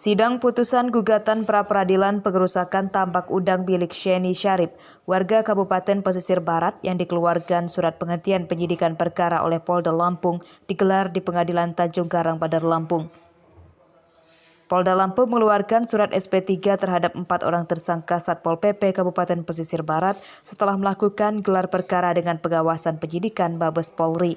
Sidang putusan gugatan pra-peradilan pengerusakan tambak udang milik Sheni Syarip, warga Kabupaten Pesisir Barat yang dikeluarkan surat penghentian penyidikan perkara oleh Polda Lampung digelar di Pengadilan Tanjung Karang, Bandar Lampung. Polda Lampung mengeluarkan surat SP3 terhadap 4 orang tersangka Satpol PP Kabupaten Pesisir Barat setelah melakukan gelar perkara dengan pengawasan penyidikan Mabes Polri.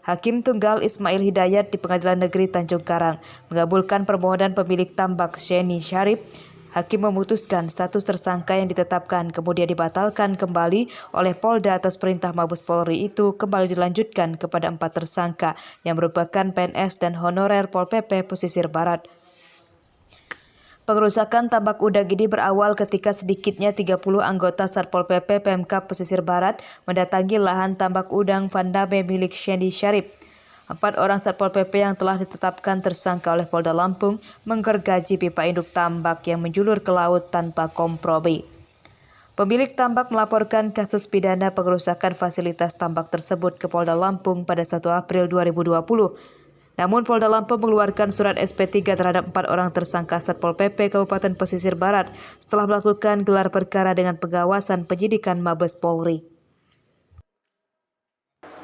Hakim Tunggal Ismail Hidayat di Pengadilan Negeri Tanjung Karang mengabulkan permohonan pemilik tambak Sheni Syarip. Hakim memutuskan status tersangka yang ditetapkan kemudian dibatalkan kembali oleh Polda atas perintah Mabes Polri itu kembali dilanjutkan kepada 4 tersangka yang merupakan PNS dan honorer Pol PP Pesisir Barat. Pengerusakan tambak udang ini berawal ketika sedikitnya 30 anggota Satpol PP Pemkab Pesisir Barat mendatangi lahan tambak udang Vandame milik Sheni Syarip. 4 orang Satpol PP yang telah ditetapkan tersangka oleh Polda Lampung menggergaji pipa induk tambak yang menjulur ke laut tanpa kompromi. Pemilik tambak melaporkan kasus pidana pengerusakan fasilitas tambak tersebut ke Polda Lampung pada 1 April 2020. Namun Polda Lampung mengeluarkan surat SP3 terhadap 4 orang tersangka Satpol PP Kabupaten Pesisir Barat setelah melakukan gelar perkara dengan pengawasan penyidikan Mabes Polri.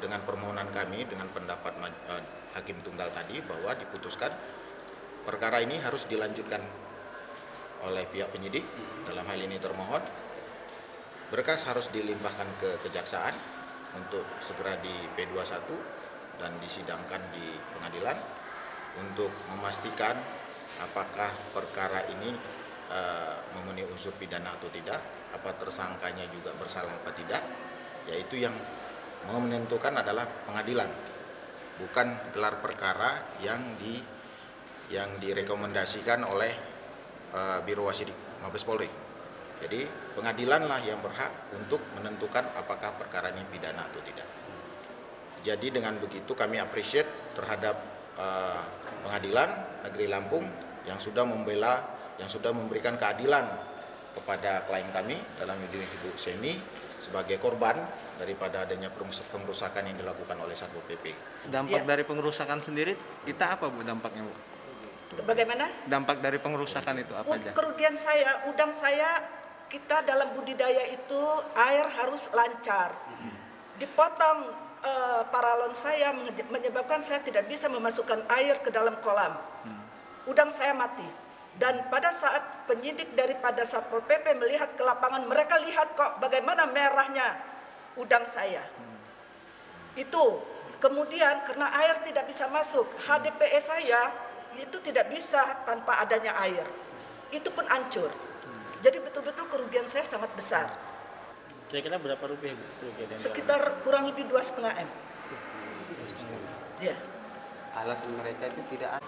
Dengan permohonan kami, dengan pendapat Hakim Tunggal tadi bahwa diputuskan perkara ini harus dilanjutkan oleh pihak penyidik, dalam hal ini termohon. Berkas harus dilimpahkan ke Kejaksaan untuk segera di P21 dan disidangkan di pengadilan untuk memastikan apakah perkara ini memenuhi unsur pidana atau tidak, apa tersangkanya juga bersalah atau tidak, yaitu yang mau menentukan adalah pengadilan, bukan gelar perkara yang direkomendasikan oleh Biro Wasidik Mabes Polri. Jadi pengadilanlah yang berhak untuk menentukan apakah perkara ini pidana atau tidak. Jadi dengan begitu kami appreciate terhadap Pengadilan Negeri Lampung yang sudah membela, yang sudah memberikan keadilan kepada klien kami dalam ini Ibu Sheni sebagai korban daripada adanya pengerusakan yang dilakukan oleh Satpol PP. Dampak dari pengerusakan sendiri kita apa Bu dampaknya Bu? Bagaimana? Dampak dari pengerusakan itu apa aja? Kerugian saya, udang saya, kita dalam budidaya itu air harus lancar. Dipotong paralon saya menyebabkan saya tidak bisa memasukkan air ke dalam kolam. Udang saya mati. Dan pada saat penyidik daripada Satpol PP melihat ke lapangan, mereka lihat kok bagaimana merahnya udang saya. Itu kemudian karena air tidak bisa masuk, HDPE saya itu tidak bisa tanpa adanya air. Itu pun hancur. Jadi betul-betul kerugian saya sangat besar. Kira-kira berapa rupiah Bu? Sekitar kurang lebih 2,5 M. Ya. Alasan mereka itu tidak ada.